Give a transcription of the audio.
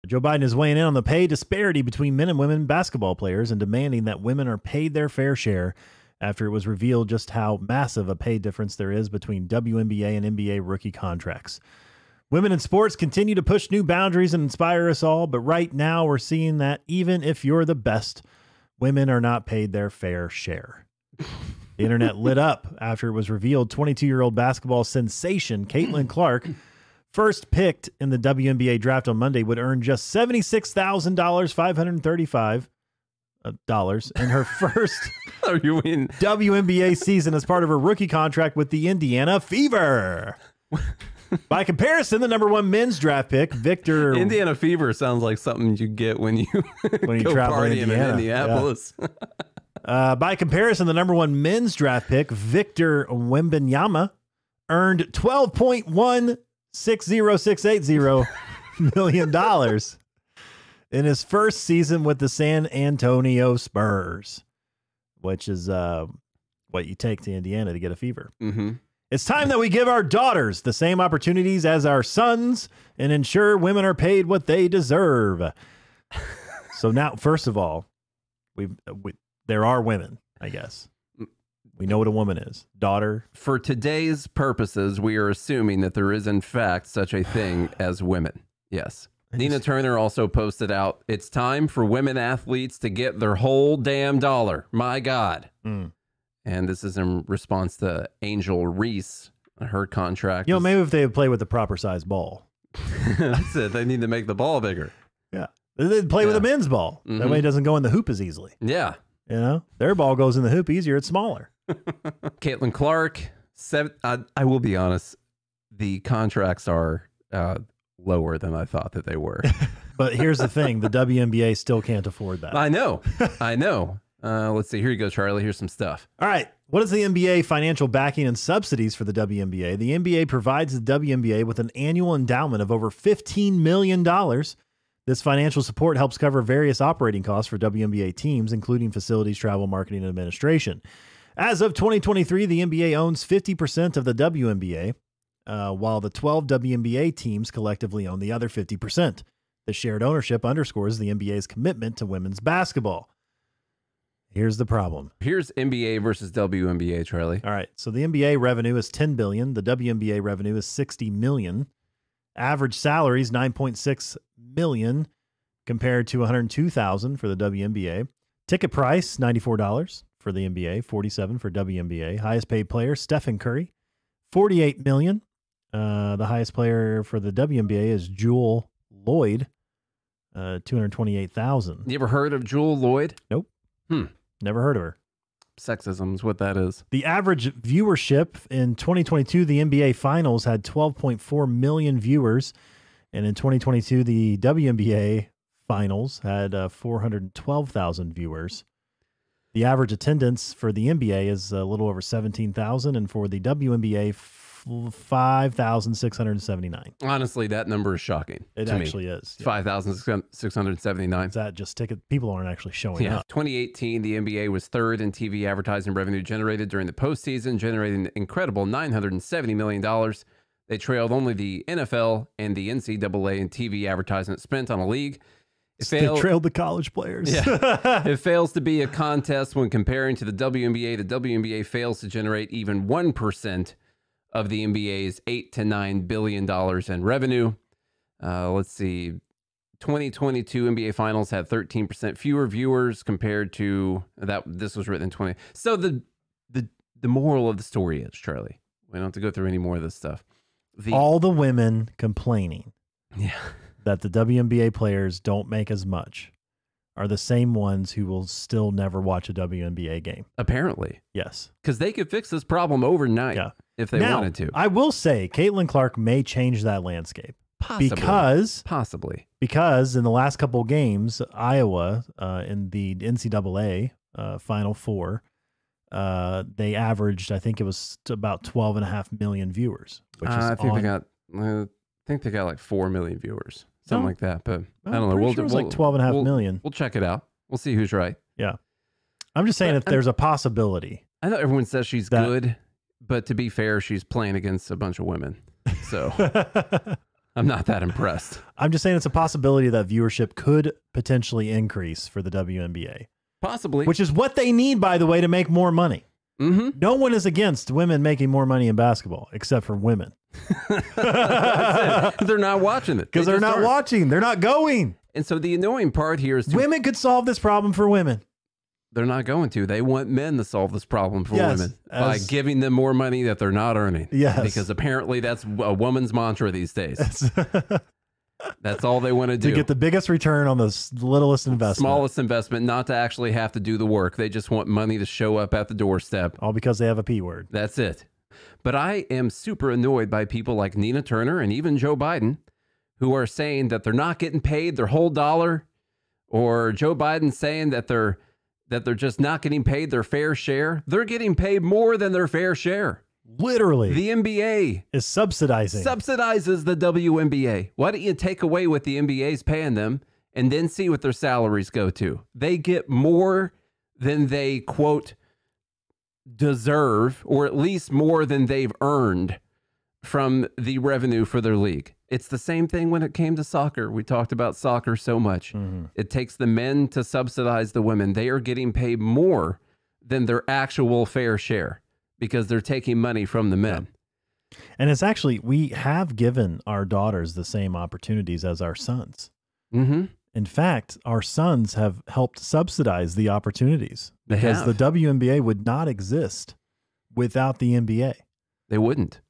Joe Biden is weighing in on the pay disparity between men and women basketball players and demanding that women are paid their fair share after it was revealed just how massive a pay difference there is between WNBA and NBA rookie contracts. Women in sports continue to push new boundaries and inspire us all, but right now we're seeing that even if you're the best, women are not paid their fair share. The internet lit up after it was revealed 22-year-old basketball sensation Kaitlin Clark, first picked in the WNBA draft on Monday, would earn just $76,535 in her first WNBA season as part of her rookie contract with the Indiana Fever. By comparison, the number one men's draft pick, Victor... Indiana Fever sounds like something you get when you go travel partying in Indianapolis. Yeah. By comparison, the number one men's draft pick, Victor Wembenyama, earned $12.160680 million in his first season with the San Antonio Spurs, which is what you take to Indiana to get a Fever. Mm-hmm. It's time that we give our daughters the same opportunities as our sons and ensure women are paid what they deserve. So now, first of all, there are women, I guess. We know what a woman is. Daughter. For today's purposes, we are assuming that there is, in fact, such a thing as women. Yes. Nina Turner also posted out, it's time for women athletes to get their whole damn dollar. My God. Mm. And this is in response to Angel Reese. Her contract. You know, maybe if they play with the proper size ball. That's it. They need to make the ball bigger. Yeah. They play with a men's ball. Mm-hmm. That way it doesn't go in the hoop as easily. Yeah. You know, their ball goes in the hoop easier. It's smaller. Kaitlin Clark. I will be honest. The contracts are lower than I thought that they were. But here's the thing. The WNBA still can't afford that. I know. I know. Let's see. Here you go, Charlie. Here's some stuff. All right. What is the NBA financial backing and subsidies for the WNBA? The NBA provides the WNBA with an annual endowment of over $15 million. This financial support helps cover various operating costs for WNBA teams, including facilities, travel, marketing, and administration. As of 2023, the NBA owns 50% of the WNBA, while the 12 WNBA teams collectively own the other 50%. The shared ownership underscores the NBA's commitment to women's basketball. Here's the problem. Here's NBA versus WNBA, Charlie. All right. So the NBA revenue is $10 billion. The WNBA revenue is $60 million. Average salaries, $9.6 million compared to $102,000 for the WNBA. Ticket price, $94 for the NBA, $47 for WNBA. Highest paid player, Stephen Curry, $48 million. The highest player for the WNBA is Jewel Lloyd, $228,000. You ever heard of Jewel Lloyd? Nope. Never heard of her. Sexism is what that is. The average viewership in 2022, the NBA Finals had 12.4 million viewers. And in 2022, the WNBA Finals had 412,000 viewers. The average attendance for the NBA is a little over 17,000. And for the WNBA, 5,679. Honestly, that number is shocking. It actually is. Yeah. 5,679. Is that just ticket? People aren't actually showing up. 2018, the NBA was third in TV advertising revenue generated during the postseason, generating an incredible $970 million. They trailed only the NFL and the NCAA in TV advertisement spent on a league. They trailed the college players. Yeah. It fails to be a contest when comparing to the WNBA. The WNBA fails to generate even 1% of the NBA's $8 to $9 billion in revenue. Let's see. 2022 NBA Finals had 13% fewer viewers compared to that. This was written in 20. So the moral of the story is, Charlie, we don't have to go through any more of this stuff. All the women complaining that the WNBA players don't make as much are the same ones who will still never watch a WNBA game. Apparently. Yes. Because they could fix this problem overnight if they wanted to. I will say Kaitlin Clark may change that landscape. Possibly. Because in the last couple of games, Iowa in the NCAA Final Four, they averaged, I think it was about 12.5 million viewers. Which is I think they got like 4 million viewers. Something like that, but I don't know. Sure it was like 12.5 million. We'll check it out. We'll see who's right. Yeah. I'm just saying if there's a possibility. I know everyone says she's good, but to be fair, she's playing against a bunch of women. So I'm not that impressed. I'm just saying it's a possibility that viewership could potentially increase for the WNBA. Possibly. Which is what they need, by the way, to make more money. Mm-hmm. No one is against women making more money in basketball, except for women. That's it. They're not watching it. Because they're not watching. They're not going. And so the annoying part here is women could solve this problem for women. They're not going to. They want men to solve this problem for women by giving them more money that they're not earning. Yes. Because apparently that's a woman's mantra these days. That's all they want to do. To get the biggest return on the littlest investment. Smallest investment, not to actually have to do the work. They just want money to show up at the doorstep. All because they have a P word. That's it. But I am super annoyed by people like Nina Turner and even Joe Biden who are saying that they're not getting paid their whole dollar, or Joe Biden saying that they're just not getting paid their fair share. They're getting paid more than their fair share. Literally. The NBA is subsidizes the WNBA. Why don't you take away what the NBA is paying them and then see what their salaries go to? They get more than they, quote, deserve, or at least more than they've earned from the revenue for their league. It's the same thing when it came to soccer. We talked about soccer so much. Mm-hmm. It takes the men to subsidize the women. They are getting paid more than their actual fair share because they're taking money from the men. Yeah. And it's actually, we have given our daughters the same opportunities as our sons. Mm-hmm. In fact, our sons have helped subsidize the opportunities because the WNBA would not exist without the NBA. They wouldn't.